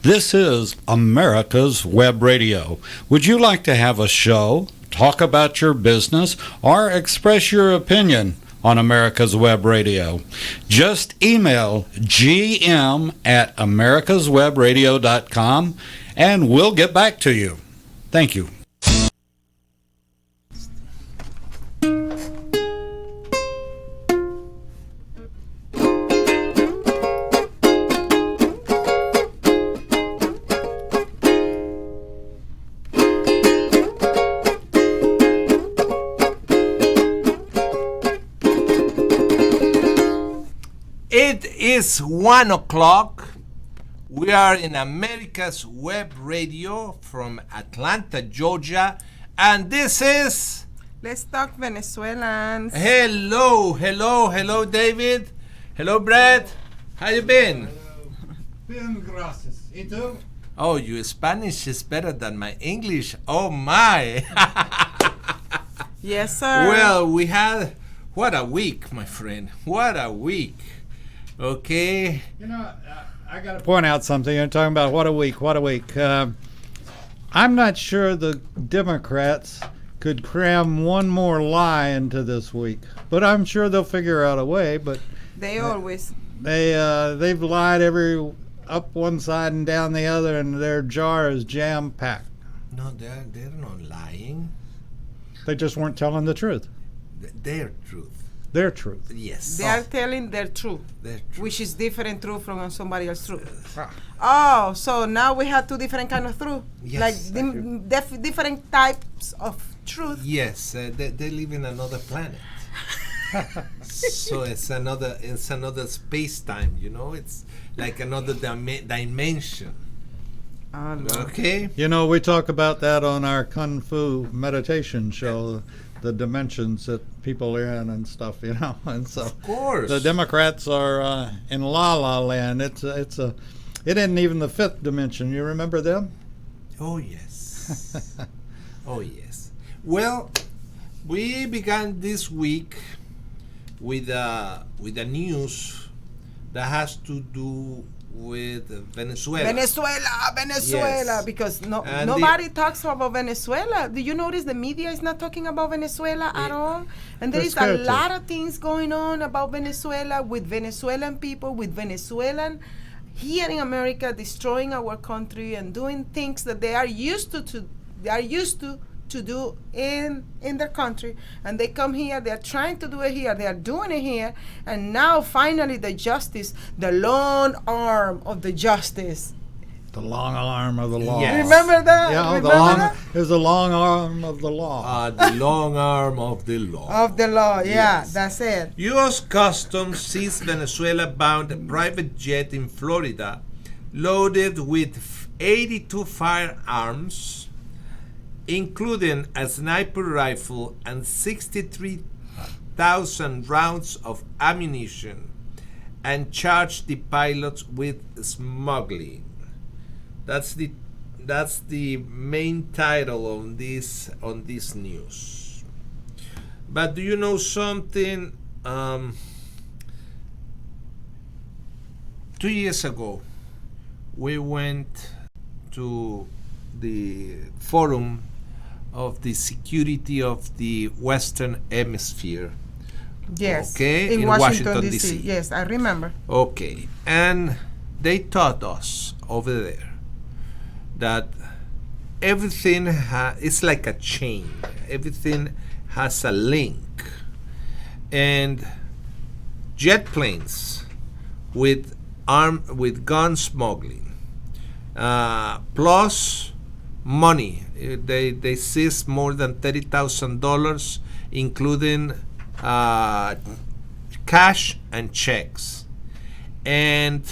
This is America's Web Radio. Would you like to have a show, talk about your business, or express your opinion on America's Web Radio? Just email gm@americaswebradio.com and we'll get back to you. Thank you. It is 1 o'clock. We are in America's Web Radio from Atlanta, Georgia, and this is... Let's talk Venezuelans. Hello, David. Hello, Brad. How you been? Bien, gracias. ¿Y tú? Oh, your Spanish is better than my English. Oh, my. Yes, sir. Well, we had... What a week, my friend. What a week. Okay. You know, I got to point out something. You're talking about what a week. I'm not sure the Democrats could cram one more lie into this week, but I'm sure they'll figure out a way. But they always they've lied every up one side and down the other, and their jar is jam packed. No, they're not lying. They just weren't telling the truth. Their truth. Their truth. Yes. They are telling their truth, which is different truth from somebody else's truth. Oh, so now we have two different kind of truth, Yes, like different types of truth. Yes, they live in another planet. So it's another space time. You know, it's like another dimension. Okay. You know, we talk about that on our Kung Fu meditation show. The dimensions that people are in and stuff, you know, and so of course the Democrats are in La La Land. It isn't even the fifth dimension. You remember them? Oh yes, oh yes. Well, we began this week with a news that has to do with Venezuela. Venezuela, because nobody talks about Venezuela. Do you notice the media is not talking about Venezuela at all? And there is a lot of things going on about Venezuela with Venezuelan people, with Venezuelan here in America destroying our country and doing things that they are used to do in their country, and they come here, they're trying to do it here, they are doing it here, and now finally the justice, the long arm of the justice. The long arm of the law. Yes. Remember that? Yeah, there's the long arm of the law. The long arm of the law. Of the law, yeah, Yes. that's it. U.S. Customs seized Venezuela-bound private jet in Florida loaded with 82 firearms, including a sniper rifle and 63,000 rounds of ammunition, and charged the pilots with smuggling. That's the main title on this news. But do you know something? 2 years ago, we went to the forum of the security of the Western Hemisphere. Yes. Okay, in Washington D.C. Yes, I remember. Okay, and they taught us over there that everything it's like a chain. Everything has a link, and jet planes with gun smuggling, plus money. They seized more than $30,000, including cash and checks, and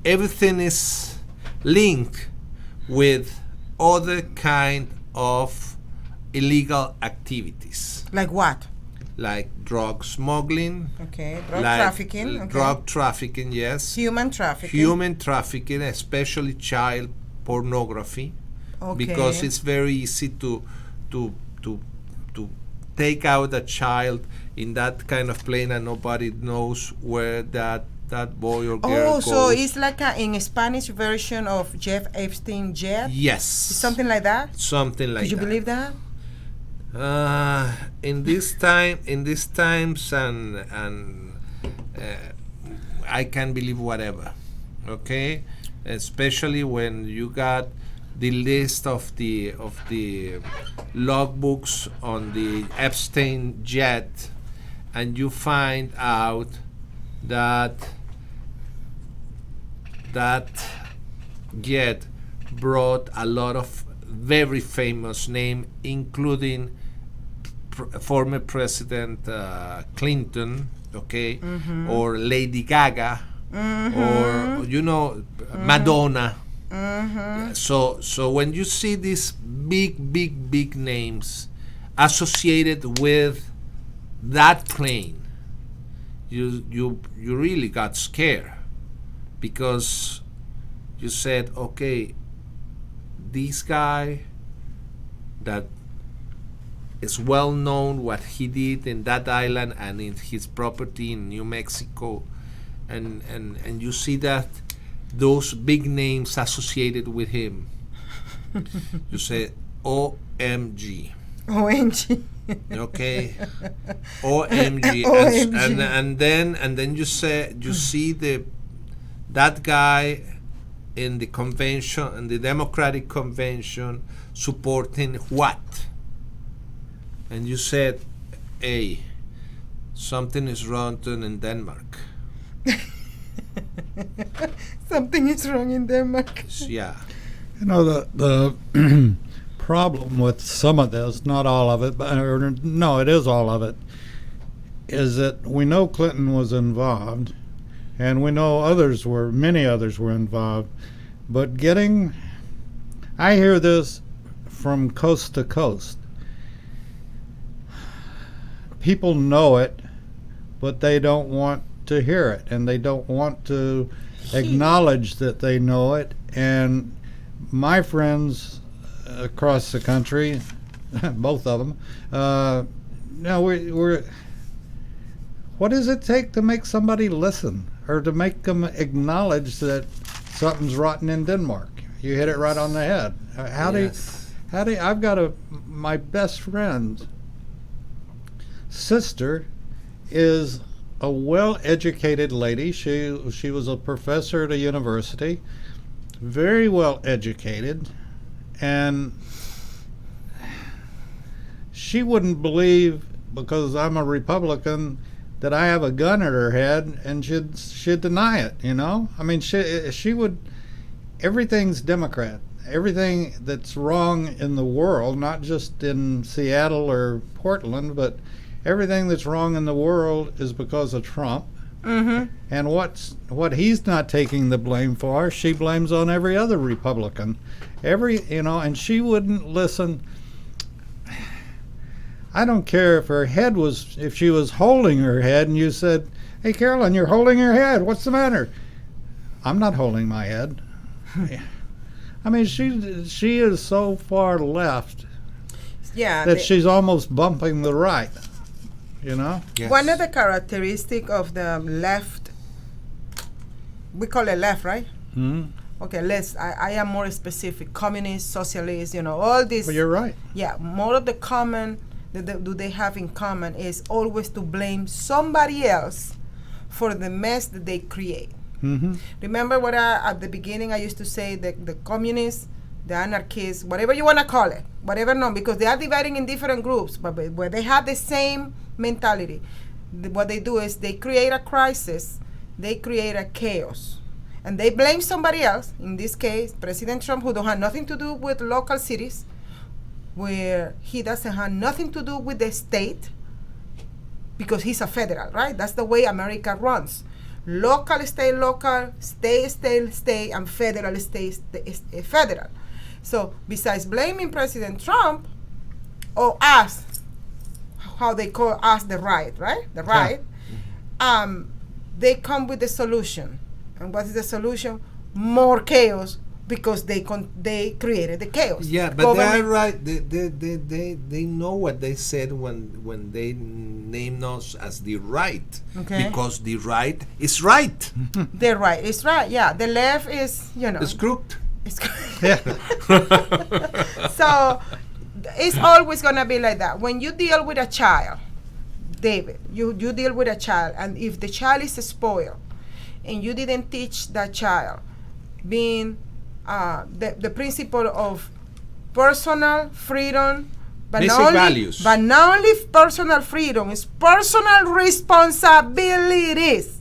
everything is linked with other kind of illegal activities. Like what? Like drug smuggling. Okay, trafficking. Okay. Drug trafficking, yes. Human trafficking. Human trafficking, especially child pornography. Okay. Because it's very easy to take out a child in that kind of plane, and nobody knows where that that boy or girl goes. So it's like in Spanish version of Jeff Epstein jet? Yes. Something like that? Something like that. Did you believe that? In these times, and I can believe whatever, okay? Especially when you got the list of the logbooks on the Epstein jet, and you find out that jet brought a lot of very famous names, including former President Clinton, okay, or Lady Gaga, or Madonna. So when you see these big names associated with that plane, you really got scared, because you said, okay, this guy that is well known what he did in that island and in his property in New Mexico, and you see that those big names associated with him, you say OMG. OMG. Okay, OMG. And then you see that guy in the convention, in the Democratic convention, supporting what? And you said, hey, something is wrong in Denmark. Something is wrong in Denmark. Yeah. The problem with some of this, not all of it, but no, it is all of it, is that we know Clinton was involved, and we know many others were involved, but I hear this from coast to coast. People know it, but they don't want to hear it, and they don't want to acknowledge that they know it. And my friends across the country, both of them, we're what does it take to make somebody listen, or to make them acknowledge that something's rotten in Denmark? You hit it right on the head. I've got my best friend's sister is a well-educated lady. She was a professor at a university, very well educated, and she wouldn't believe, because I'm a Republican, that I have a gun at her head, and she'd deny it, I mean, she would, everything's Democrat. Everything that's wrong in the world, not just in Seattle or Portland, but everything that's wrong in the world is because of Trump. Mm-hmm. And what he's not taking the blame for, she blames on every other Republican. And she wouldn't listen. I don't care if she was holding her head and you said, "Hey, Carolyn, you're holding your head. What's the matter?" I'm not holding my head. I mean, she is so far left that she's almost bumping the right. Yes. One of the characteristics of the left, we call it left, right? Mm-hmm. Okay, I am more specific. Communist, socialist, all this. Well, you're right. Yeah, more of the common that they have in common is always to blame somebody else for the mess that they create. Mm-hmm. Remember what at the beginning I used to say, the communists, the anarchists, whatever you want to call it, because they are dividing in different groups, but where they have the same mentality. What they do is they create a crisis, they create a chaos, and they blame somebody else. In this case, President Trump, who don't have nothing to do with local cities, where he doesn't have nothing to do with the state, because he's a federal, right? That's the way America runs. Local, state, and federal, state, federal. So besides blaming President Trump, or us, how they call us the right? The right. They come with the solution. And what is the solution? More chaos, because they created the chaos. Yeah, but they're right. They know what they said when they named us as the right. Okay. Because the right is right. The right is right. Yeah, the left is It's crooked. It's yeah. So it's always gonna be like that. When you deal with a child, David, you deal with a child, and if the child is spoiled, and you didn't teach that child being the principle of personal freedom, but basic not only, values. But not only personal freedom, it's personal responsibilities.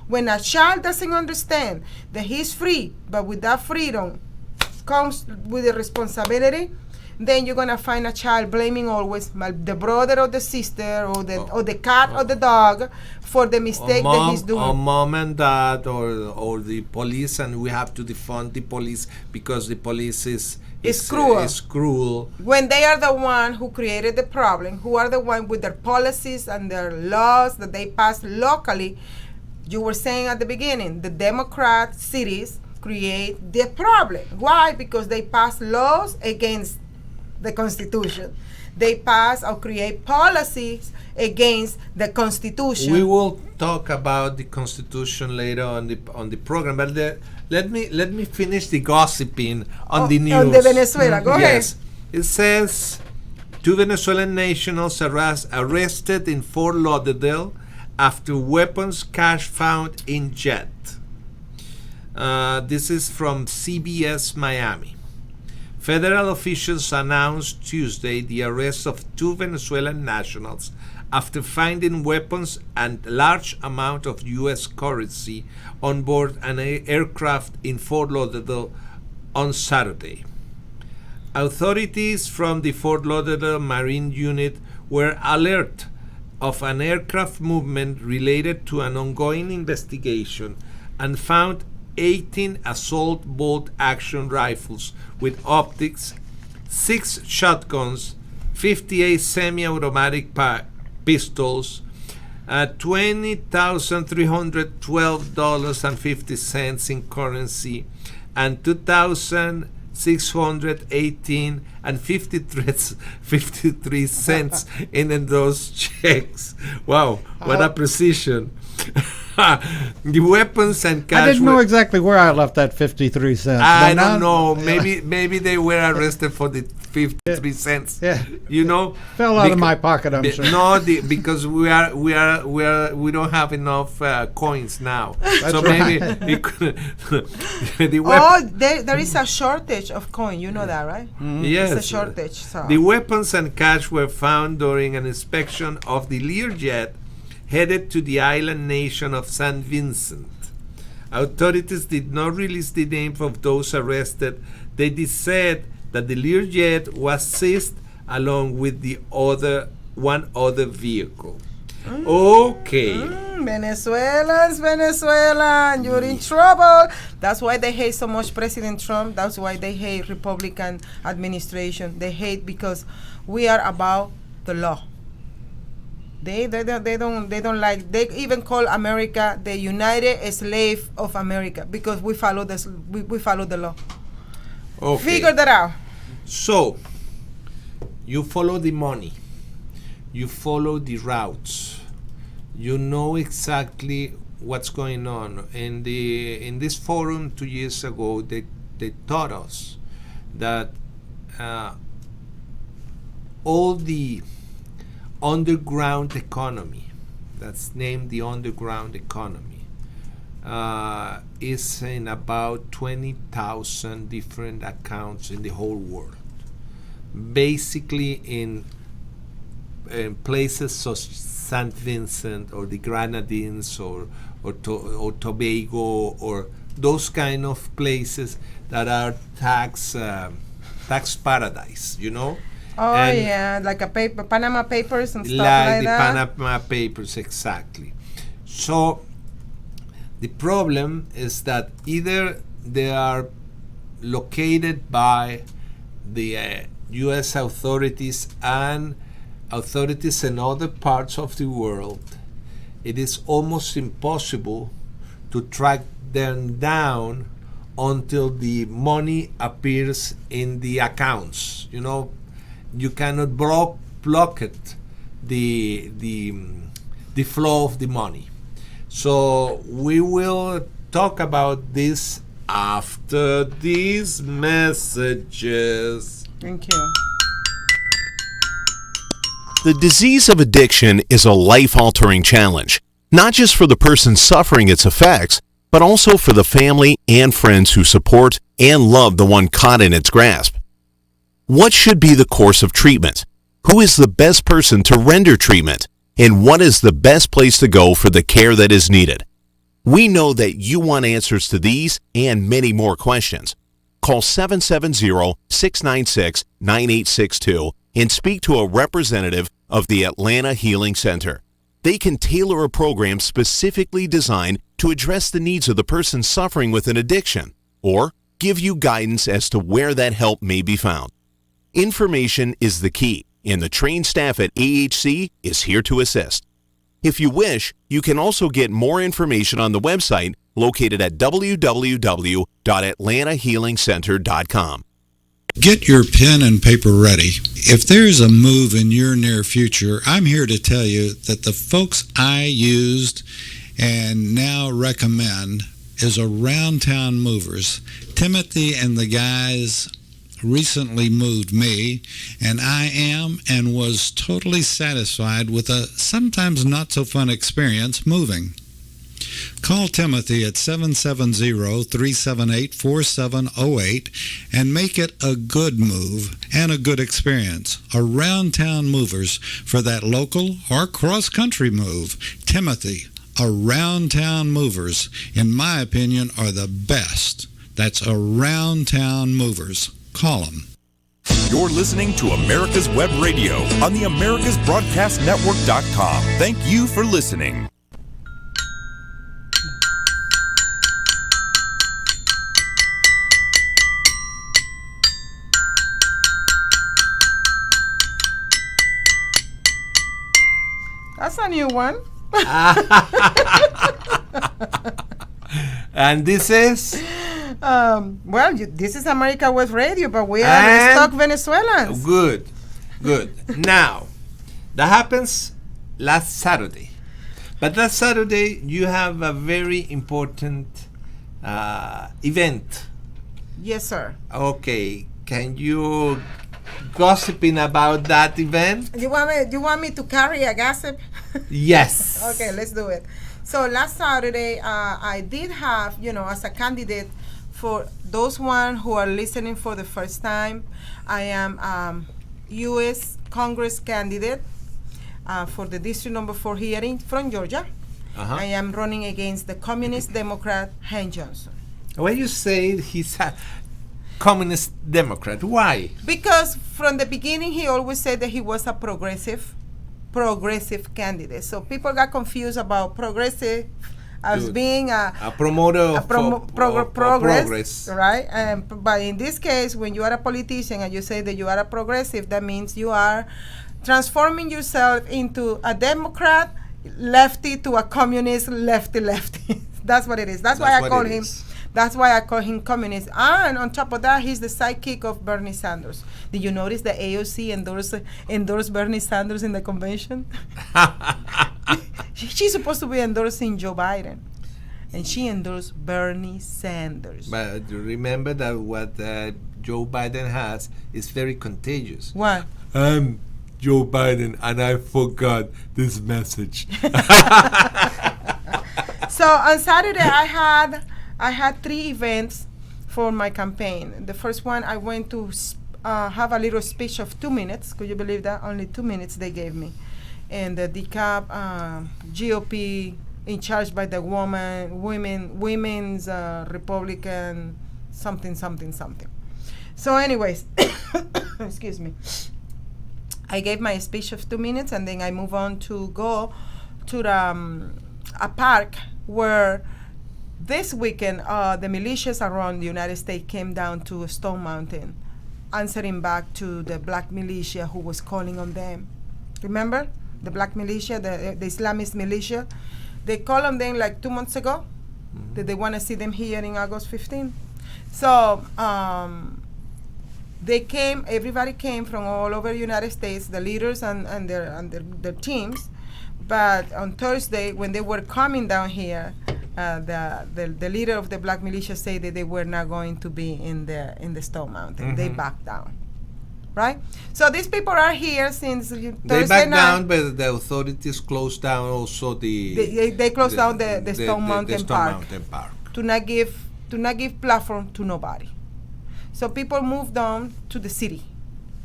When a child doesn't understand that he's free, but with that freedom comes with the responsibility, then you're gonna find a child blaming always the brother or the sister or the cat or the dog for the mistake that he's doing. Or mom and dad or the police, and we have to defund the police because the police is cruel. Is cruel. When they are the one who created the problem, who are the one with their policies and their laws that they pass locally. You were saying at the beginning, the Democrat cities create the problem. Why? Because they pass laws against the Constitution. They pass or create policies against the Constitution. We will talk about the Constitution later on the program, but let me finish the gossiping on the news. On the Venezuela, go ahead. It says 2 Venezuelan nationals arrested in Fort Lauderdale after weapons cache found in jet. This is from CBS Miami. Federal officials announced Tuesday the arrest of 2 Venezuelan nationals after finding weapons and large amount of U.S. currency on board an aircraft in Fort Lauderdale on Saturday. Authorities from the Fort Lauderdale Marine Unit were alert of an aircraft movement related to an ongoing investigation and found 18 assault bolt action rifles with optics, 6 shotguns, 58 semi-automatic pistols, $20,312.50 in currency, and $2,618.53 in those checks. Wow, what a precision. The weapons and cash. I didn't know exactly where I left that 53 cents. I don't know. Maybe they were arrested for the 53 cents. Yeah. You know, fell out of my pocket. I'm sure. No, because we don't have enough coins now. That's so right. maybe it could, there is a shortage of coin. You know that, right? Mm-hmm. Yes, it's a shortage. So. The weapons and cash were found during an inspection of the Learjet headed to the island nation of St. Vincent. Authorities did not release the names of those arrested. They said that the Learjet was seized along with one other vehicle. Okay. Venezuelan, you're in trouble. That's why they hate so much President Trump. That's why they hate Republican administration. They hate because we are about the law. They don't like. They even call America the United Slave of America because we follow this. We follow the law. Okay. Figure that out. So you follow the money. You follow the routes. You know exactly what's going on. In this forum 2 years ago, they taught us that all the underground economy, that's named the underground economy, is in about 20,000 different accounts in the whole world. Basically in places such as St. Vincent or the Grenadines or Tobago or those kind of places that are tax paradise, you know? Oh, and yeah, like Panama Papers and stuff like that. Like the Panama Papers, exactly. So the problem is that either they are located by the U.S. authorities and authorities in other parts of the world. It is almost impossible to track them down until the money appears in the accounts. You cannot block it, the flow of the money. So we will talk about this after these messages. Thank you. The disease of addiction is a life-altering challenge, not just for the person suffering its effects, but also for the family and friends who support and love the one caught in its grasp. What should be the course of treatment? Who is the best person to render treatment? And what is the best place to go for the care that is needed? We know that you want answers to these and many more questions. Call 770-696-9862 and speak to a representative of the Atlanta Healing Center. They can tailor a program specifically designed to address the needs of the person suffering with an addiction, or give you guidance as to where that help may be found. Information is the key, and the trained staff at AHC is here to assist. If you wish, you can also get more information on the website located at www.atlantahealingcenter.com. Get your pen and paper ready. If there's a move in your near future, I'm here to tell you that the folks I used and now recommend is Around Town Movers. Timothy and the guys recently moved me, and I am and was totally satisfied with a sometimes not so fun experience moving. Call Timothy at 770-378-4708 and make it a good move and a good experience. Around Town Movers for that local or cross-country move. Timothy, Around Town Movers, in my opinion, are the best. That's Around Town Movers. Call them. You're listening to America's Web Radio on the AmericasBroadcastNetwork.com. Thank you for listening. That's a new one. And this is? This is America Web Radio, but we are stock Venezuelans. Good. Now, that happens last Saturday. But that Saturday, you have a very important event. Yes, sir. Okay. Can you gossiping about that event? You want me to carry a gossip? Yes. Okay, let's do it. So last Saturday, I did have, as a candidate, for those one who are listening for the first time, I am U.S. Congress candidate for the District Number 4 hearing from Georgia. I am running against the Communist Democrat, Hank Johnson. When you say he's a Communist Democrat, why? Because from the beginning, he always said that he was a progressive candidate. So people got confused about progressive as being a promoter of progress, right? But in this case, when you are a politician and you say that you are a progressive, that means you are transforming yourself into a Democrat lefty to a communist lefty. That's what it is. That's why I call him. That's why I call him communist. And on top of that, he's the sidekick of Bernie Sanders. Did you notice that AOC endorsed Bernie Sanders in the convention? She's supposed to be endorsing Joe Biden, and she endorsed Bernie Sanders. But remember that what Joe Biden has is very contagious. What? I'm Joe Biden, and I forgot this message. So on Saturday, I had 3 events for my campaign. The first one, I went to have a little speech of 2 minutes. Could you believe that? Only 2 minutes they gave me. And the DeKalb GOP, in charge by the women's Republican something. So anyways, excuse me. I gave my speech of 2 minutes, and then I move on to go to the, a park where this weekend the militias around the United States came down to Stone Mountain, answering back to the black militia who was calling on them. Remember? The black militia, the Islamist militia, they called on them like 2 months ago. Did they want to see them here in August 15? So everybody came from all over the United States, the leaders and their teams. But on Thursday, when they were coming down here, the leader of the black militia said that they were not going to be in the Stone Mountain. Mm-hmm. They backed down. Right? So these people are here since Thursday night. They backed down, but the authorities closed down also they closed down the Stone Mountain Park to not give platform to nobody. So people moved on to the city,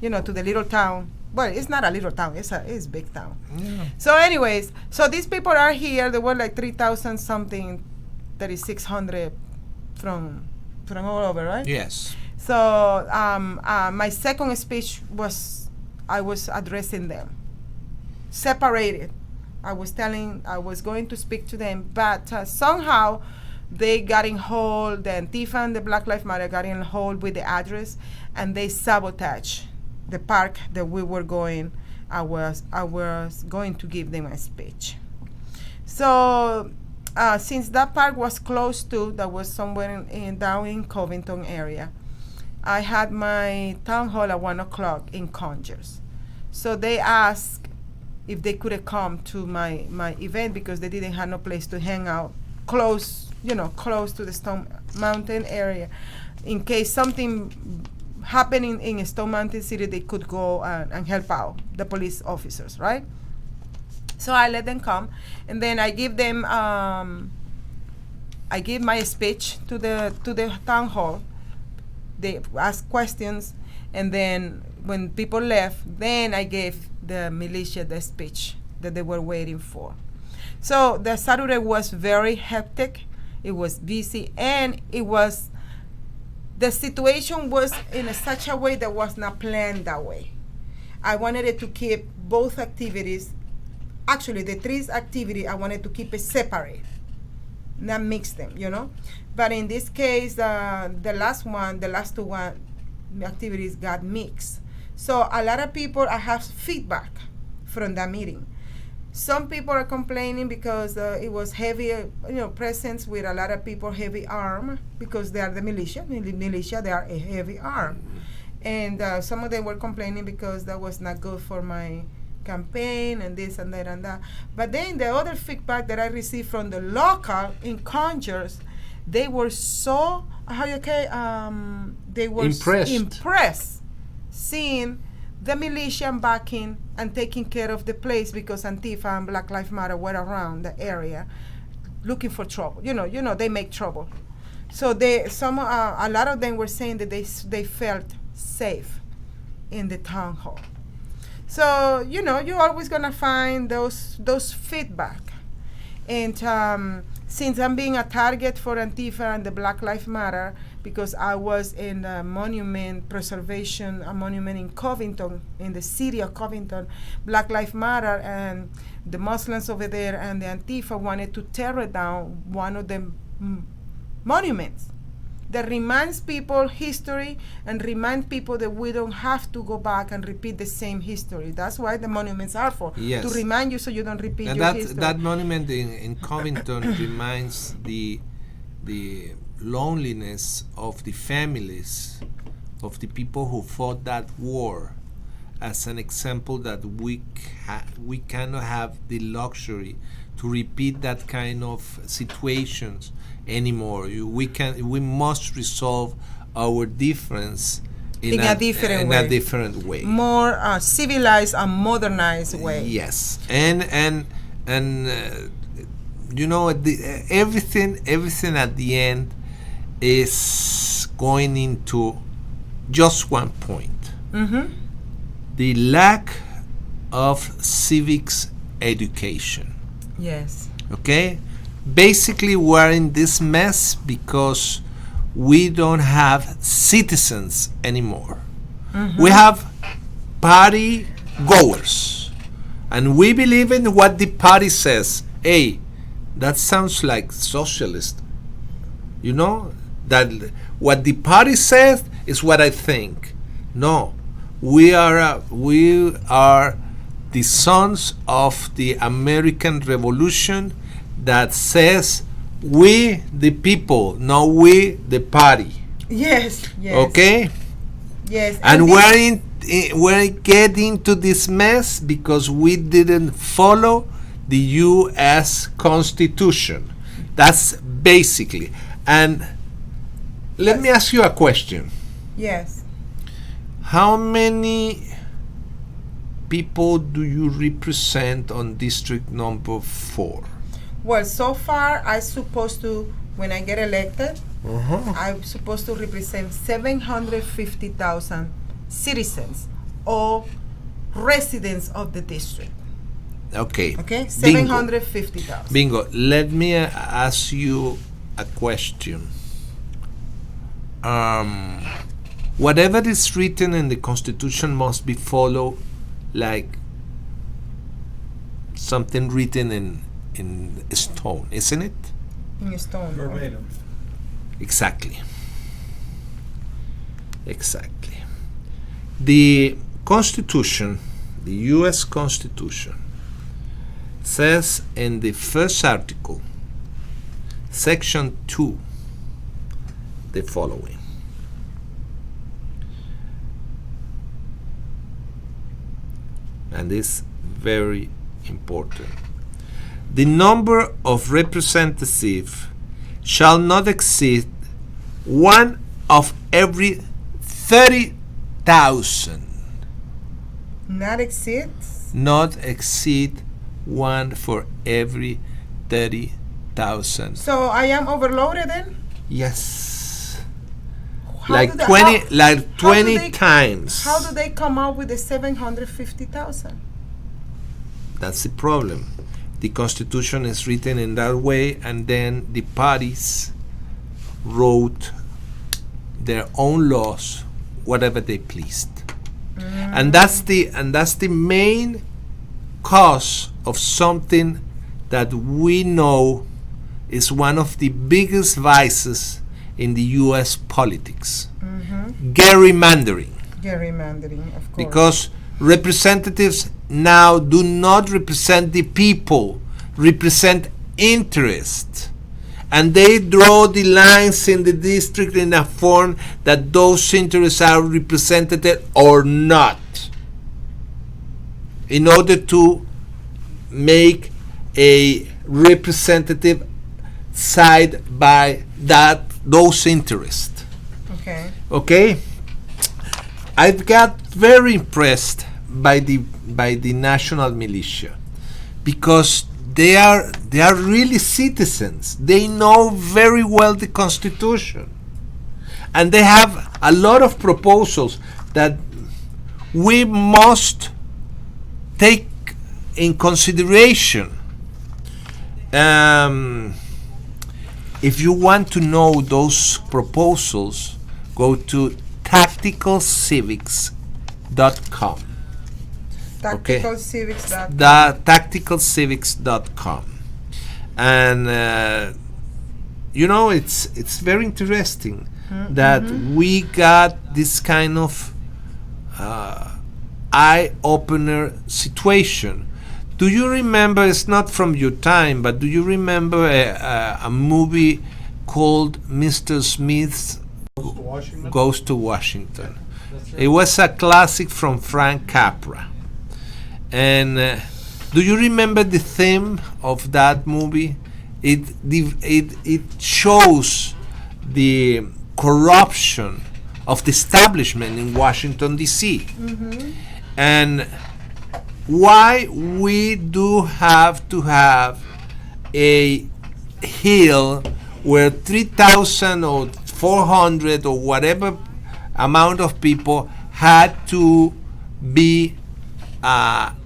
to the little town. Well, it's not a little town; it's a big town. Yeah. So, anyways, these people are here. There were like 3,000 something, 3,600 from all over, right? Yes. So my second speech I was addressing them, separated. I was going to speak to them, but somehow they got in hold, the Antifa and the Black Lives Matter got in hold with the address, and they sabotaged the park that we were going. I was going to give them a speech. So since that park was close to, that was somewhere down in Covington area, I had my town hall at 1 o'clock in Conyers. So they asked if they could come to my event because they didn't have no place to hang out close to the Stone Mountain area. In case something happened in Stone Mountain City, they could go and help out the police officers, right? So I let them come, and then I give them I give my speech to the town hall. They asked questions, and then when people left, then I gave the militia the speech that they were waiting for. So the Saturday was very hectic. It was busy, and the situation was in such a way that was not planned that way. I wanted it to keep both activities, actually the three activities, I wanted to keep it separate, not mix them, But in this case, the last two activities got mixed. So a lot of people, I have feedback from that meeting. Some people are complaining because it was heavy, presence with a lot of people, heavy arm, because they are the militia. They are a heavy arm. And some of them were complaining because that was not good for my campaign and this and that and that. But then the other feedback that I received from the local in Conyers, they were so, they were impressed seeing the militia backing and taking care of the place because Antifa and Black Lives Matter were around the area looking for trouble. They make trouble. So a lot of them were saying that they felt safe in the town hall. So, you're always going to find those feedback. And since I'm being a target for Antifa and the Black Lives Matter, because I was in a monument preservation, a monument in Covington, in the city of Covington, Black Lives Matter, and the Muslims over there and the Antifa wanted to tear down one of the monuments that reminds people history and remind people that we don't have to go back and repeat the same history. That's why the monuments are for, to remind you so you don't repeat your history. That monument in Covington reminds the loneliness of the families of the people who fought that war, as an example that we cannot have the luxury to repeat that kind of situations anymore. We must resolve our difference in a different way, more civilized and modernized way. Yes, and everything at the end is going into just one point: the lack of civics education. Yes. Okay. Basically, we're in this mess because we don't have citizens anymore. We have party goers, and we believe in what the party says. Hey, that sounds like socialist. That what the party says is what I think. No, we are the sons of the American Revolution that says we the people, not we the party. Yes. Yes. Okay. Yes. And we're getting to this mess because we didn't follow the U.S. Constitution. That's basically. And let me ask you a question. Yes. How many people do you represent on district number 4? Well, so far, I'm supposed to, when I get elected, I'm supposed to represent 750,000 citizens or residents of the district. Okay. Okay, 750,000. Bingo. Let me ask you a question. Whatever is written in the Constitution must be followed like something written in stone, isn't it? In stone. Verbatim. Exactly. The Constitution, the U.S. Constitution, says in the first article, section 2, the following. And this is very important. The number of representatives shall not exceed one of every 30,000. Not exceeds? Not exceed one for every 30,000. So I am overloaded then? Yes. How Like do they- 20 how- like how do 20 they- times. How do they come up with the 750,000? That's the problem. The Constitution is written in that way, and then the parties wrote their own laws, whatever they pleased. And that's the main cause of something that we know is one of the biggest vices in the U.S. politics: gerrymandering. Gerrymandering, of course. Because representatives now do not represent the people, represent interest. And they draw the lines in the district in a form that those interests are represented or not, in order to make a representative side by those interests. Okay. Okay? I've got very impressed by the national militia, because they are really citizens. They know very well the Constitution, and they have a lot of proposals that we must take in consideration. If you want to know those proposals, go to tacticalcivics.com. Tacticalcivics.com. Tacticalcivics.com. And it's very interesting that we got this kind of eye-opener situation. Do you remember, it's not from your time, but do you remember a movie called Mr. Smith's Goes to Washington? It was a classic from Frank Capra. And do you remember the theme of that movie? It shows the corruption of the establishment in Washington, D.C. And why we do have to have a hill where 3,000 or 400 or whatever amount of people had to be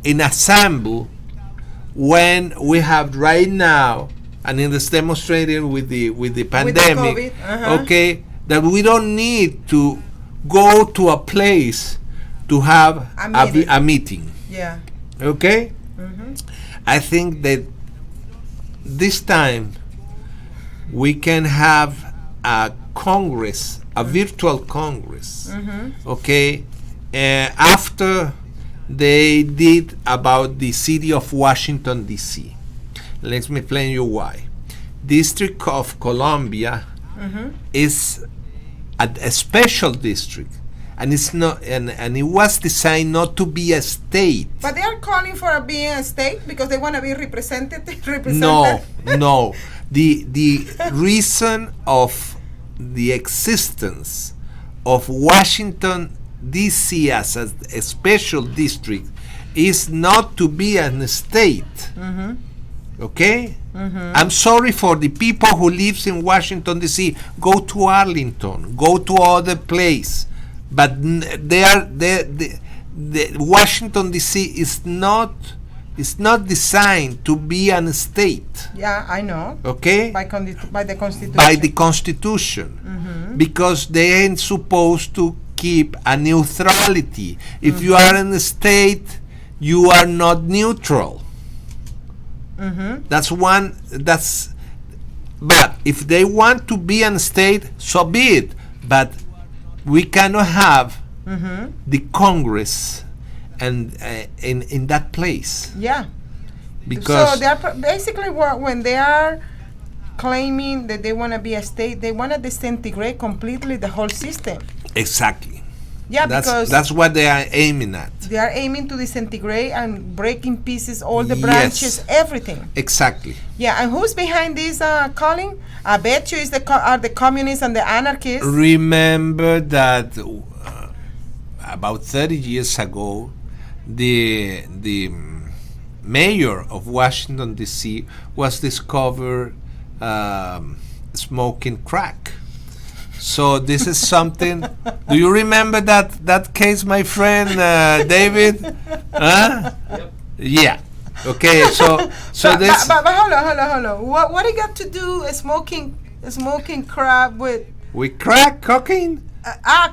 in assemble, when we have right now, and it is demonstrated with the pandemic, okay, that we don't need to go to a place to have a meeting. Yeah. Okay? I think that this time we can have a Congress, a virtual Congress, okay, after they did about the city of Washington, D.C. Let me explain you why. District of Columbia is a special district, and it's not, and it was designed not to be a state. But they are calling for being a state because they want to be represented. No. The reason of the existence of Washington D.C. as a special district is not to be a state. Okay? I'm sorry for the people who lives in Washington D.C. Go to Arlington, go to other place, but the Washington D.C. is not designed to be a state. Yeah, I know. Okay? By the Constitution. By the Constitution, because they ain't supposed to keep a neutrality. If you are in a state, you are not neutral. That's one. But if they want to be a state, so be it. But we cannot have the Congress and in that place. Yeah. Because so they are basically when they are claiming that they want to be a state, they want to disintegrate completely the whole system. Exactly. Yeah, because that's what they are aiming at. They are aiming to disintegrate and break in pieces all the branches, everything. Exactly. Yeah, and who's behind this calling? I bet you are the communists and the anarchists. Remember that about 30 years ago, the mayor of Washington D.C. was discovered smoking crack. So this is something. Do you remember that case, my friend David? Huh? Yep. Yeah. Okay. So this. But hold on. What it got to do smoking crack with? With crack, cocaine.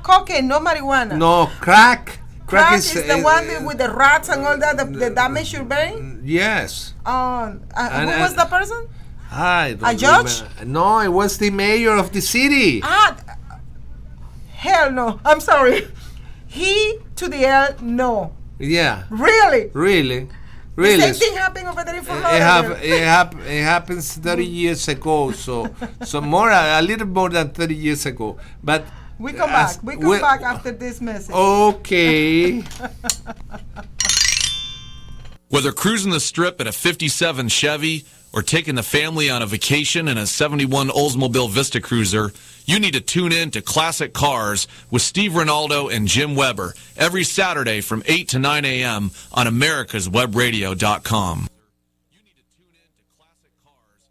Cocaine, no marijuana. No, crack. Crack is the one with the rats and all that. The damage your brain. Yes. Who was the person? I don't a judge? Remember. No, it was the mayor of the city. Hell no. I'm sorry. He to the L, no. Yeah. Really? The same thing happened over there in Florida. It happens 30 years ago, so a little more than 30 years ago. But we come back. We come back after this message. Okay. Whether cruising the strip in a 57 Chevy or taking the family on a vacation in a 71 Oldsmobile Vista Cruiser, you need to tune in to Classic Cars with Steve Ronaldo and Jim Weber every Saturday from 8 to 9 a.m. on americaswebradio.com.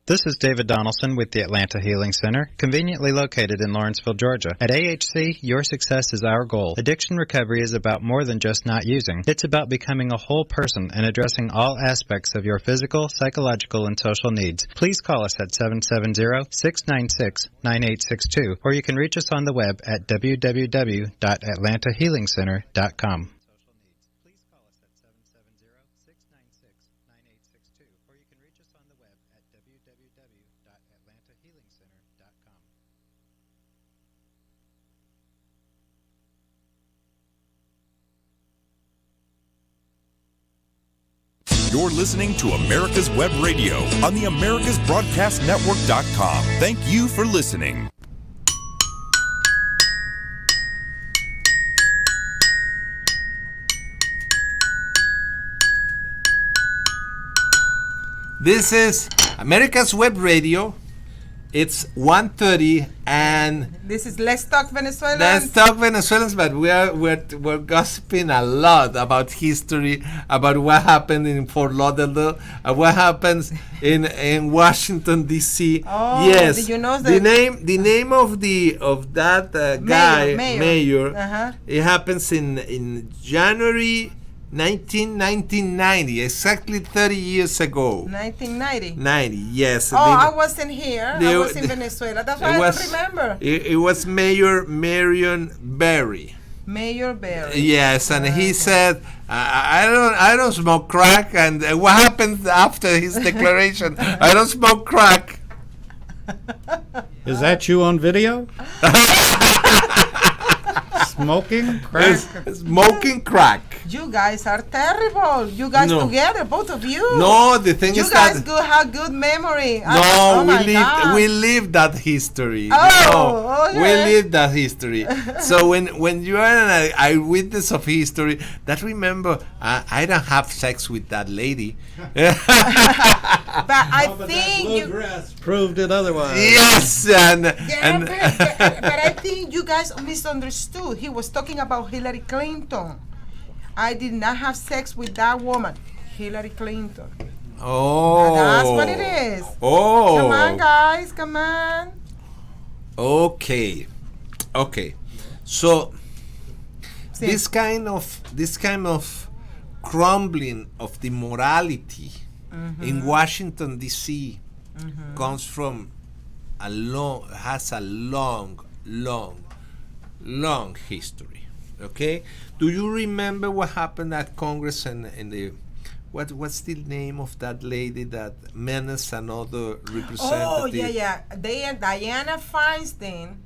This is David Donaldson with the Atlanta Healing Center, conveniently located in Lawrenceville, Georgia. At AHC, your success is our goal. Addiction recovery is about more than just not using. It's about becoming a whole person and addressing all aspects of your physical, psychological, and social needs. Please call us at 770-696-9862, or you can reach us on the web at www.atlantahealingcenter.com. You're listening to America's Web Radio on the AmericasBroadcastNetwork.com. Thank you for listening. This is America's Web Radio. It's 1:30 and this is Let's Talk Venezuelans. Let's Talk Venezuelans, but we're gossiping a lot about history, about what happened in Fort Lauderdale, what happens in Washington D.C. Oh, yes. Did you know the name of that guy mayor? It happens in January 1990, exactly 30 years ago. 1990, yes. I wasn't here. I was in Venezuela. That's why I don't remember. It was Mayor Marion Barry. Mayor Barry. Yes, and he said, "I don't smoke crack." And what happened after his declaration? I don't smoke crack. Is that you on video? Smoking crack. Smoking crack. You guys are terrible. You guys together, both of you. No, the thing is you guys that have good memory. No, we lived that history. We lived that history. So when you are an eyewitness of history, that remember, I don't have sex with that lady. But I think you dress proved it otherwise. Yes, but I think you guys misunderstood. He was talking about Hillary Clinton. I did not have sex with that woman, Hillary Clinton. Oh, that's what it is. Oh, come on, guys, come on. Okay. So this kind of crumbling of the morality in Washington D.C. comes from has a long history. Okay, do you remember what happened at Congress and the what's the name of that lady that menaced another representative? Oh yeah. Diana Feinstein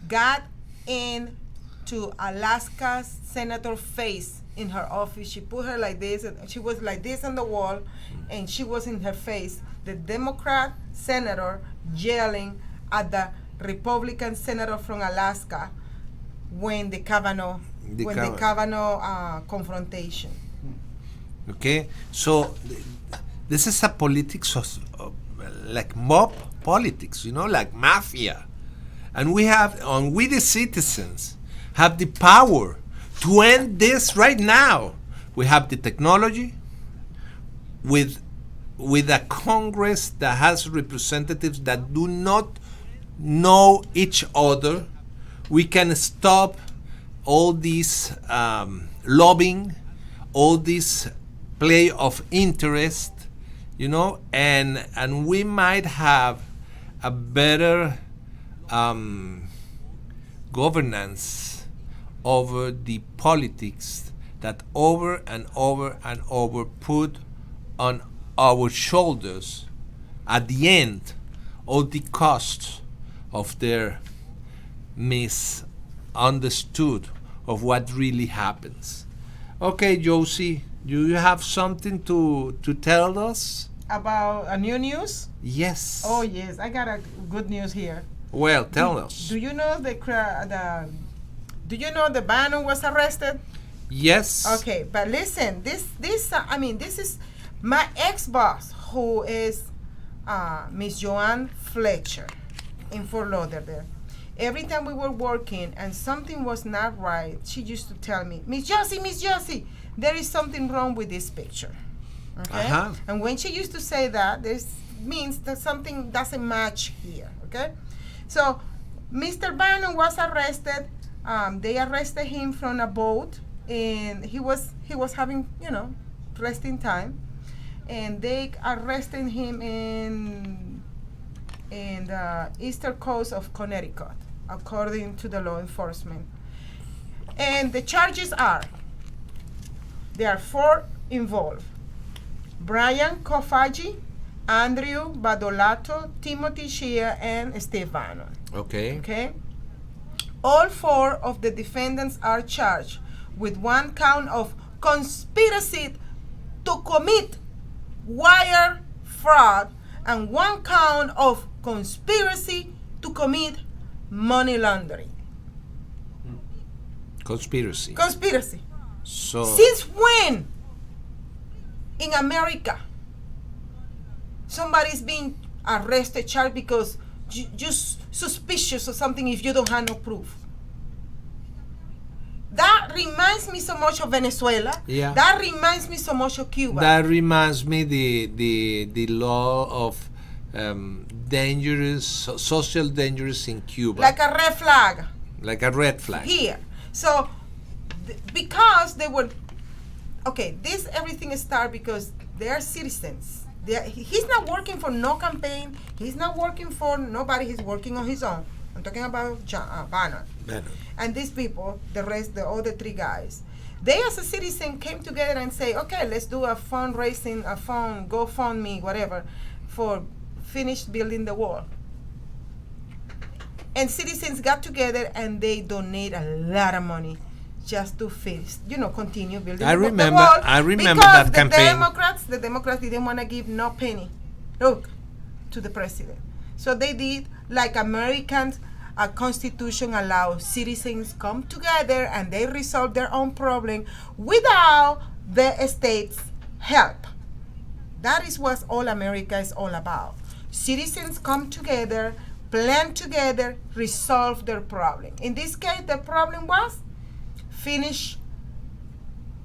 got into Alaska's senator's face in her office. She put her like this, and she was like this on the wall, and she was in her face. The Democrat senator yelling at the Republican senator from Alaska when the Kavanaugh confrontation. Okay, so this is a politics of like mob politics, like mafia, and we the citizens have the power to end this right now. We have the technology with a Congress that has representatives that do not know each other. We can stop all this lobbying, all this play of interest, and we might have a better governance over the politics that over and over put on our shoulders at the end of the cost of their misunderstood of what really happens. Okay, Johsie, do you have something to tell us about a new news? Yes. Oh yes, I got a good news here. Well, tell us. Do you know the Bannon was arrested? Yes. Okay, but listen, this is my ex-boss, who is Miss Joanne Fletcher in Fort Lauderdale. Every time we were working and something was not right, she used to tell me, Miss Johsie, there is something wrong with this picture. Okay? And when she used to say that, this means that something doesn't match here. Okay? So Mr. Bannon was arrested. They arrested him from a boat, and he was having resting time, and they arrested him in the eastern coast of Connecticut, according to the law enforcement. And the charges there are 4 involved: Brian Kofaji, Andrew Badolato, Timothy Shea, and Steve Bannon. Okay. All 4 of the defendants are charged with 1 count of conspiracy to commit wire fraud and 1 count of conspiracy to commit money laundering. Conspiracy. So since when in America somebody's being arrested, charged because just suspicious of something if you don't have no proof? That reminds me so much of Venezuela. Yeah. That reminds me so much of Cuba. That reminds me the law of social dangerous in Cuba. Like a red flag. Like a red flag. Here. So because they were this everything started because they are citizens. He's not working for no campaign. He's not working for nobody. He's working on his own. I'm talking about Bannon. And these people, the other 3 guys, they as a citizen came together and say, okay, let's do a fundraising, GoFundMe, whatever, for finish building the wall. And citizens got together and they donate a lot of money just to fix, continue building the wall. I remember that campaign. The Democrats didn't want to give no penny, look, to the president. So they did like Americans. A constitution allows citizens come together and they resolve their own problem without the state's help. That is what all America is all about. Citizens come together, plan together, resolve their problem. In this case, the problem was finish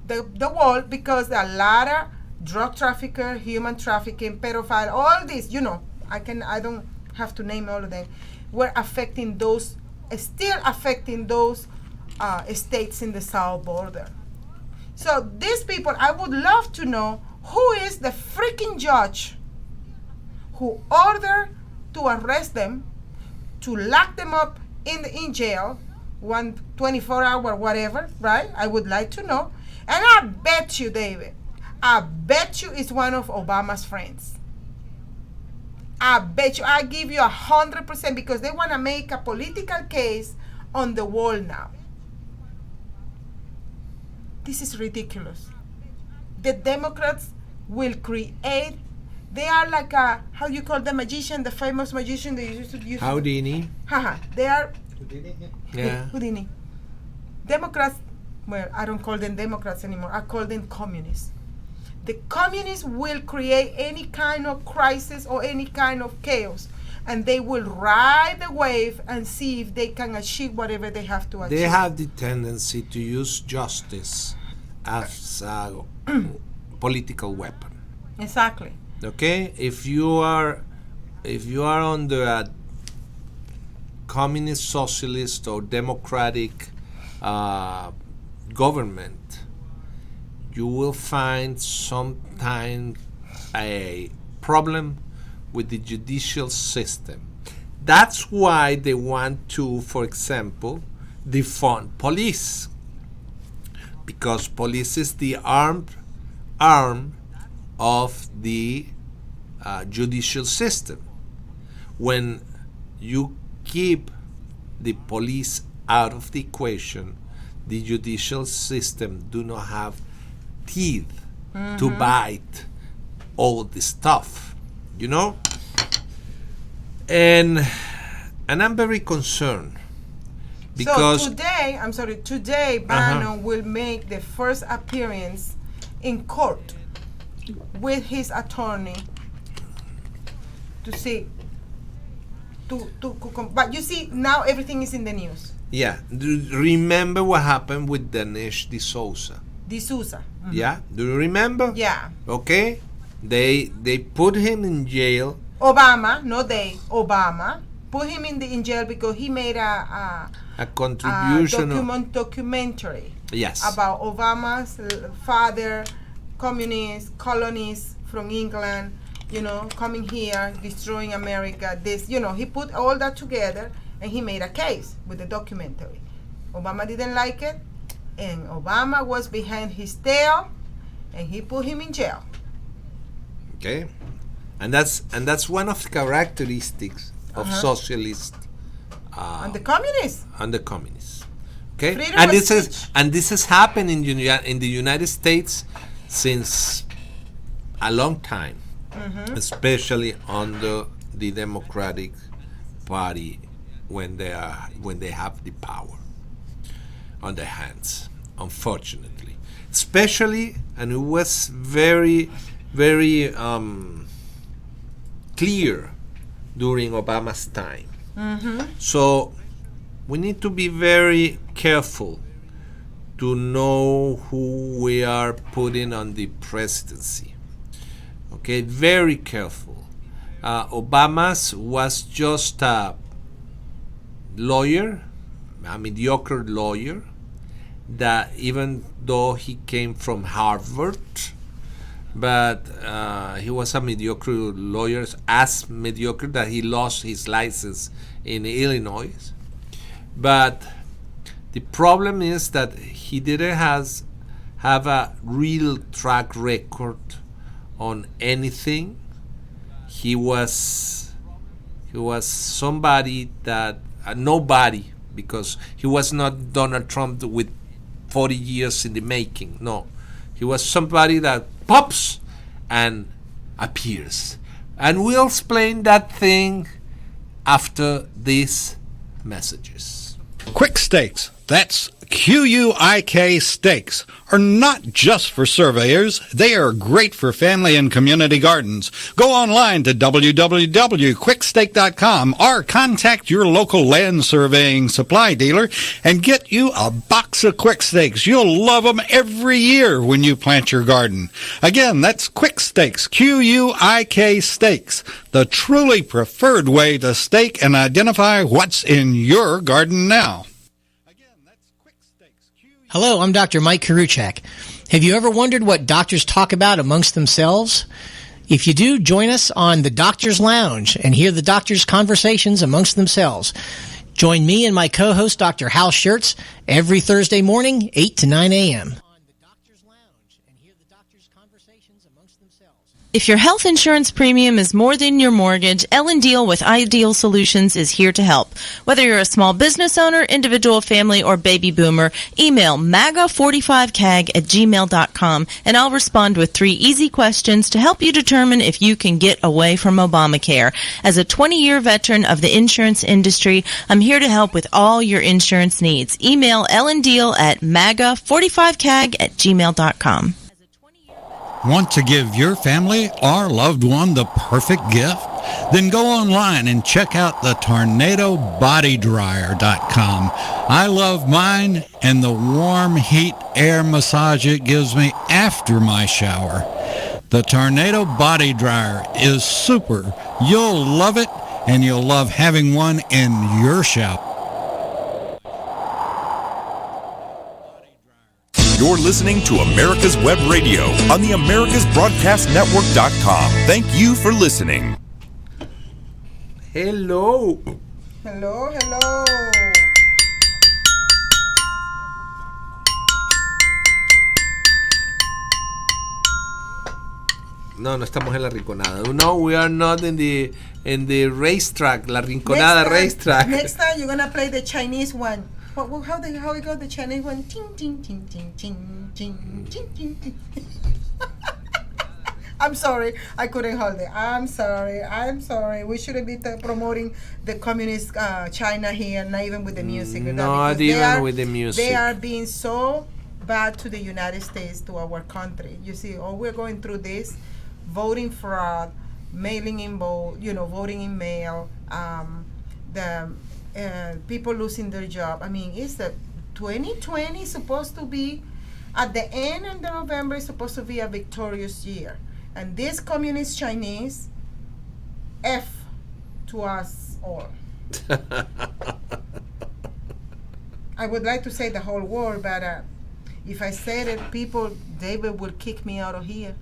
the wall because a lot of drug trafficker, human trafficking, pedophile, all this, I don't have to name all of them, were affecting those, still affecting those states in the south border. So these people, I would love to know who is the freaking judge who ordered to arrest them, to lock them up in jail, 24 hour, whatever, right? I would like to know. And I bet you, David, it's one of Obama's friends. I bet you, I give you 100% because they want to make a political case on the wall now. This is ridiculous. The Democrats will create, they are like a, how you call the magician, the famous magician they used to use. Houdini. They are, Yeah. Houdini. Democrats, well, I don't call them Democrats anymore. I call them communists. The communists will create any kind of crisis or any kind of chaos, and they will ride the wave and see if they can achieve whatever they have to achieve. They have the tendency to use justice as a political weapon. Exactly. Okay, if you are under a communist, socialist, or democratic government, you will find sometimes a problem with the judicial system. That's why they want to, for example, defund police, because police is the arm of the judicial system. When you keep the police out of the equation, the judicial system do not have teeth to bite all this stuff, and I'm very concerned because today Bannon will make the first appearance in court with his attorney to see but you see now everything is in the news. Yeah, remember what happened with Dinesh D'Souza? Mm-hmm. Yeah, do you remember? Yeah. Okay, they put him in jail. Obama put him in jail because he made a contribution, documentary. Yes. About Obama's father, communist colonies from England, coming here, destroying America. He put all that together and he made a case with the documentary. Obama didn't like it, and Obama was behind his tail, and he put him in jail. Okay, and that's one of the characteristics of socialists and the communists. Okay, Freedom and of speech. this has happened in the United States since a long time, especially under the Democratic Party when they have the power on their hands, unfortunately. Especially, and it was very, very clear during Obama's time. So we need to be very careful to know who we are putting on the presidency. Okay, very careful. Obama's was just a lawyer, a mediocre lawyer, that even though he came from Harvard, but he was a mediocre lawyer, as mediocre that he lost his license in Illinois. But the problem is that he didn't have a real track record on anything. He was somebody that a nobody, because he was not Donald Trump with 40 years in the making. No, he was somebody that pops and appears. And we'll explain that thing after these messages. Quick Stakes, that's QUIK Stakes, are not just for surveyors. They are great for family and community gardens. Go online to www.quickstake.com or contact your local land surveying supply dealer and get you a box of Quick Stakes. You'll love them every year when you plant your garden. Again, that's Quick Stakes, QUIK Stakes, the truly preferred way to stake and identify what's in your garden now. Hello, I'm Dr. Mike Karuchak. Have you ever wondered what doctors talk about amongst themselves? If you do, join us on the Doctor's Lounge and hear the doctors' conversations amongst themselves. Join me and my co-host, Dr. Hal Schertz, every Thursday morning, 8 to 9 a.m. If your health insurance premium is more than your mortgage, Ellen Deal with Ideal Solutions is here to help. Whether you're a small business owner, individual, family, or baby boomer, email MAGA45CAG@gmail.com and I'll respond with 3 easy questions to help you determine if you can get away from Obamacare. As a 20-year veteran of the insurance industry, I'm here to help with all your insurance needs. Email Ellen Deal at MAGA45CAG@gmail.com. Want to give your family or loved one the perfect gift? Then go online and check out the TornadoBodyDryer.com. I love mine and the warm heat air massage it gives me after my shower. The Tornado Body Dryer is super. You'll love it, and you'll love having one in your shower. You're listening to America's Web Radio on the AmericasBroadcastNetwork.com. Thank you for listening. Hello. Hello, hello. No, no estamos en la rinconada. No, we are not in the racetrack, la rinconada racetrack. Next time you're gonna play the Chinese one. How we go the Chinese one? Ting ting ting ting ting ting ting ting ting. I'm sorry, I couldn't hold it. I'm sorry. We shouldn't be promoting the communist China here, not even with the music. Not even with the music. They are being so bad to the United States, to our country. You see, we're going through this, voting fraud, mailing in vote, voting in mail, people losing their job. I mean, it's the 2020 supposed to be, at the end of November, is supposed to be a victorious year. And this communist Chinese, F to us all. I would like to say the whole word, but if I said it, David will kick me out of here.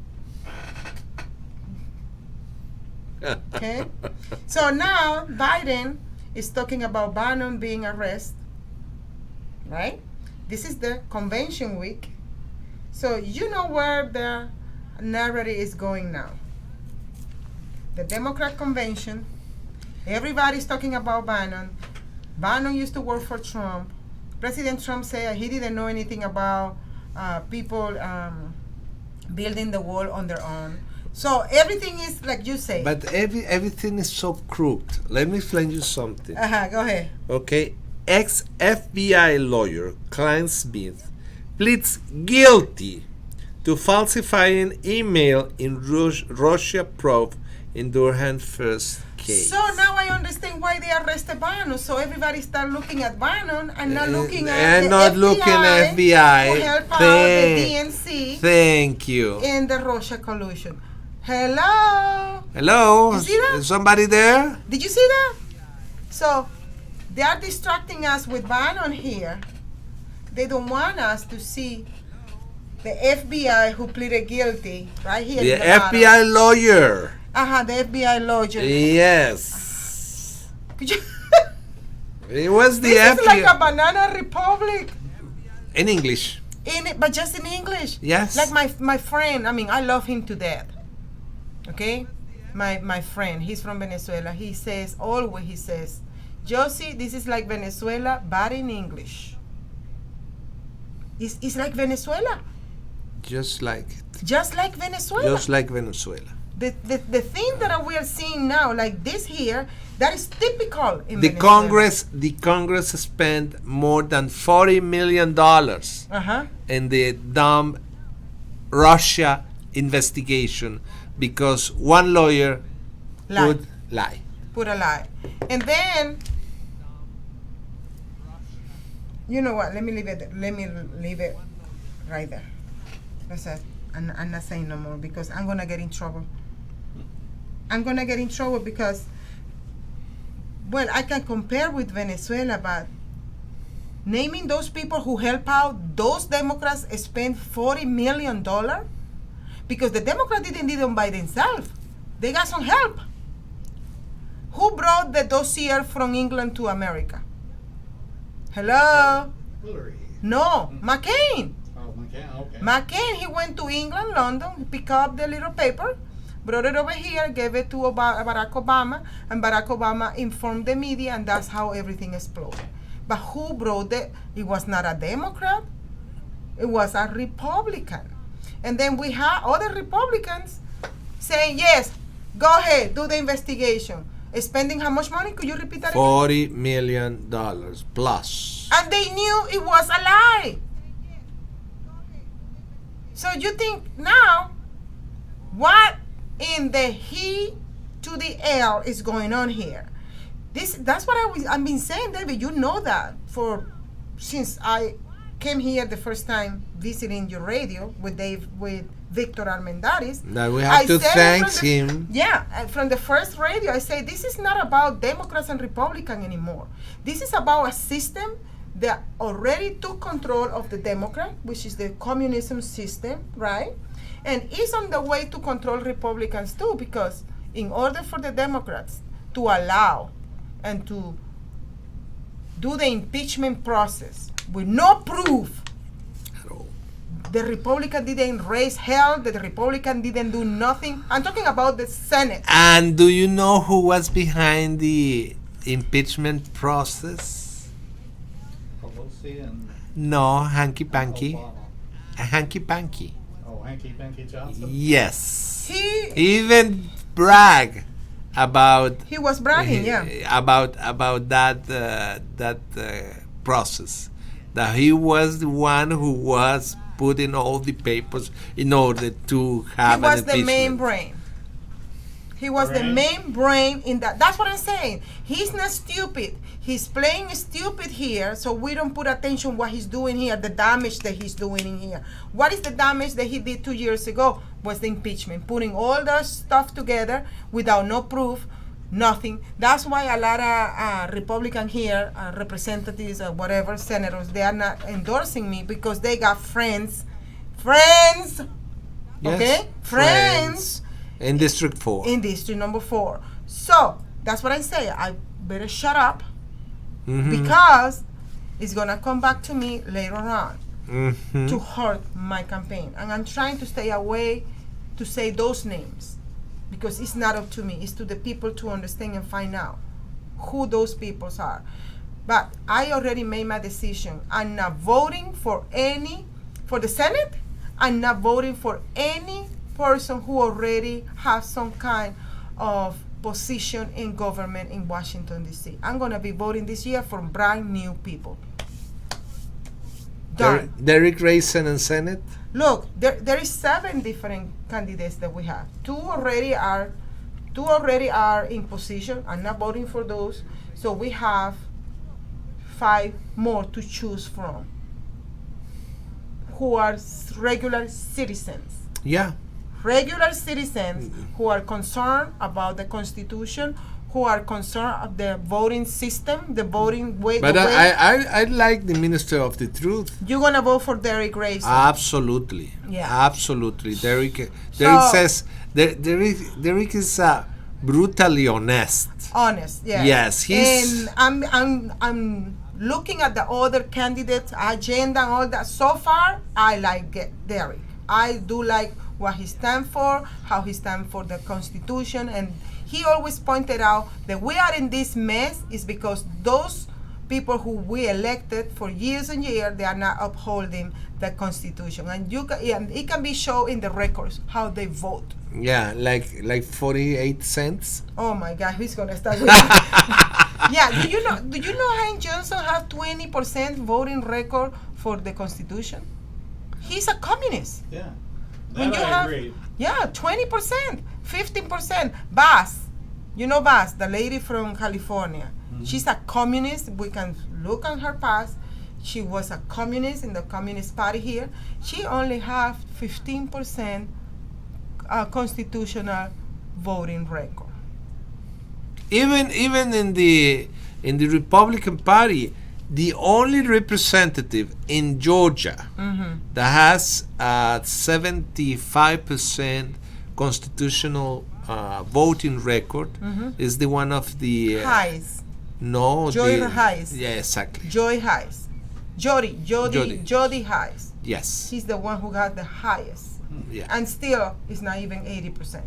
Okay? So now, Biden is talking about Bannon being arrested, right? This is the convention week. So you know where the narrative is going now. The Democrat convention, everybody's talking about Bannon. Bannon used to work for Trump. President Trump said he didn't know anything about people building the wall on their own. So everything is like you say. But everything is so crooked. Let me explain you something. Go ahead. Okay. Ex-FBI lawyer Klein Smith pleads guilty to falsifying email in Russia probe in Durhan's first case. So now I understand why they arrested Bannon. So everybody start looking at Bannon and not looking at FBI who help out the DNC. Thank you. In the Russia collusion. Hello. Hello. You see that? Is somebody there? Did you see that? So they are distracting us with Bannon here. They don't want us to see the FBI who pleaded guilty right here. The FBI lawyer. The FBI lawyer. Yes. Could you? It was the this FBI. Is like a banana republic. In English. But just in English. Yes. Like my friend. I mean, I love him to death. Okay, my friend. He's from Venezuela. He says always. He says, Johsie, this is like Venezuela, but in English. It's like Venezuela. Just like it. Just like Venezuela. Just like Venezuela. The thing that we are seeing now, like this here, that is typical in the Venezuela. The Congress spent more than $40 million in the dumb Russia investigation because one lawyer Put a lie. And then, you know what? Let me leave it right there. That's it. I'm not saying no more because I'm gonna get in trouble. Because, well, I can compare with Venezuela, but naming those people who help out those Democrats spend $40 million because the Democrats didn't do them by themselves. They got some help. Who brought the dossier from England to America? Hello? Hillary. No, McCain. Oh, McCain, okay. McCain, he went to England, London, picked up the little paper, brought it over here, gave it to Barack Obama, and Barack Obama informed the media, and that's how everything exploded. But who brought it? It was not a Democrat. It was a Republican. And then we had other Republicans saying, yes, go ahead, do the investigation. Spending how much money? Could you repeat that again? $40 million plus. And they knew it was a lie. So you think now, what in the he to the L is going on here? That's what I've been saying, David. You know that since I came here the first time visiting your radio with Victor Armendariz. Now we have to thank him. Yeah, from the first radio, I say this is not about Democrats and Republicans anymore. This is about a system that already took control of the Democrat, which is the communism system, right? And is on the way to control Republicans too, because in order for the Democrats to allow and to do the impeachment process with no proof, the Republican didn't raise hell, the Republican didn't do nothing. I'm talking about the Senate. And do you know who was behind the impeachment process? Pelosi and No, Hanky Panky. Obama. Hanky Panky. Oh, Hanky Panky Johnson? Yes. He even brag about. He was bragging, yeah. About that process. That he was the one who was putting all the papers in order to have an impeachment. He was the main brain. He was the main brain in that. That's what I'm saying. He's not stupid. He's playing stupid here, so we don't put attention what he's doing here, the damage that he's doing in here. What is the damage that he did 2 years ago? Was the impeachment, putting all that stuff together without no proof, nothing. That's why a lot of Republican here, representatives or whatever, senators, they are not endorsing me because they got friends, Yes, okay? Friends. In District 4. In District number 4. So, that's what I say. I better shut up because it's going to come back to me later on to hurt my campaign. And I'm trying to stay away to say those names because it's not up to me. It's to the people to understand and find out who those people are. But I already made my decision. I'm not voting for the Senate. I'm not voting for any person who already has some kind of position in government in Washington, D.C. I'm going to be voting this year for brand new people. Done. Derrick Grayson in Senate? Look, there is 7 different candidates that we have. 2 already are in position. I'm not voting for those. So we have 5 more to choose from who are regular citizens. Yeah. Regular citizens who are concerned about the Constitution, who are concerned of the voting system, the voting way. But I like the Minister of the Truth. You're gonna vote for Derrick Grayson? Absolutely. Yeah. Absolutely. Derrick says Derrick is brutally honest. Honest, yeah. Yes, he's. And I'm looking at the other candidates' agenda and all that. So far, I like Derrick. I do like what he stands for, how he stands for the Constitution, and he always pointed out that we are in this mess is because those people who we elected for years and years, they are not upholding the Constitution. And it can be shown in the records how they vote. Yeah, like 48 cents. Oh my God, who's gonna start with that? Yeah, do you know Hank Johnson have 20% voting record for the Constitution? He's a communist. Yeah. When you have, yeah, 20%, 15%. Bass, you know Bass, the lady from California. Mm-hmm. She's a communist. We can look on her past. She was a communist in the Communist Party here. She only have 15% constitutional voting record. Even in the Republican Party, the only representative in Georgia that has 75% constitutional voting record is the one of the Hayes. No, Joy Hayes. Yeah, exactly. Joy Hayes. Jody Hayes. Yes. He's the one who got the highest. Yeah. And still, it's not even 80%.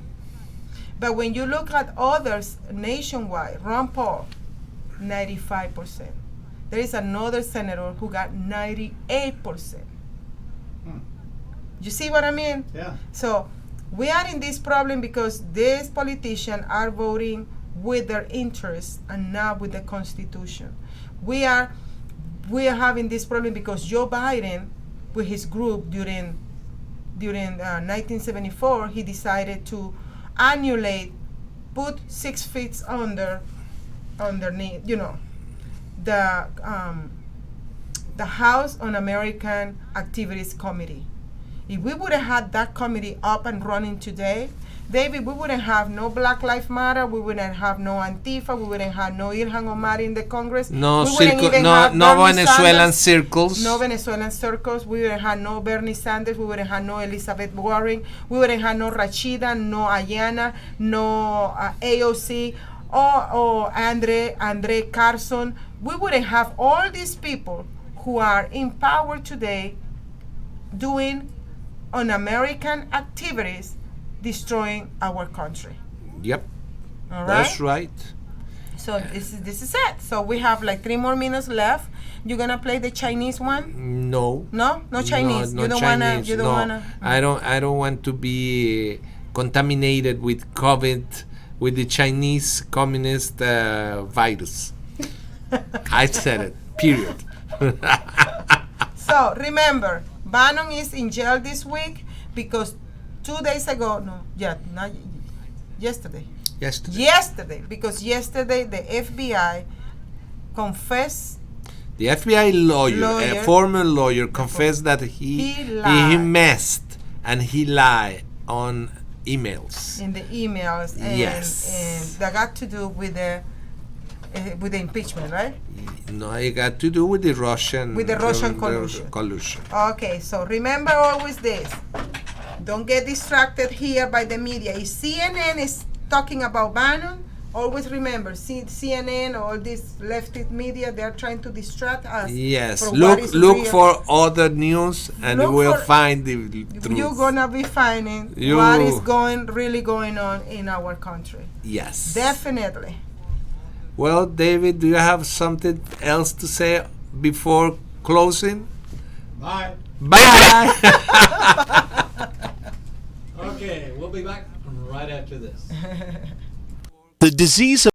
But when you look at others nationwide, Ron Paul, 95%. There is another senator who got 98%. You see what I mean? Yeah. So we are in this problem because these politicians are voting with their interests and not with the Constitution. We are having this problem because Joe Biden, with his group during 1974, he decided to annulate, put 6 feet underneath, the House On-American Activities Committee. If we would have had that committee up and running today, David, we wouldn't have no Black Lives Matter, we wouldn't have no Antifa, we wouldn't have no Ilhan Omar in the Congress. No Venezuelan circles. No Venezuelan circles. We wouldn't have no Bernie Sanders, we wouldn't have no Elizabeth Warren, we wouldn't have no Rashida, no Ayana, no AOC, or Andre Carson. We wouldn't have all these people who are in power today doing un-American activities, destroying our country. Yep. All right? That's right. So this is it. So we have like 3 more minutes left. You gonna play the Chinese one? No. No Chinese. No, you don't Chinese. wanna. I don't want to be contaminated with COVID, with the Chinese communist virus. I said it. Period. So remember, Bannon is in jail this week because 2 days ago, yesterday, because yesterday the FBI confessed. The FBI lawyer, a former lawyer, confessed that he messed and he lied on emails. In the emails, and, yes, and that got to do with the impeachment, right? No, it got to do with the Russian collusion. Okay, so remember always this. Don't get distracted here by the media. If CNN is talking about Bannon, always remember, CNN or all this leftist media, they're trying to distract us. Yes, look for other news and you will find the truth. You're gonna be finding what is really going on in our country. Yes, definitely. Well, David, do you have something else to say before closing? Bye. Bye. Okay, we'll be back right after this. The disease of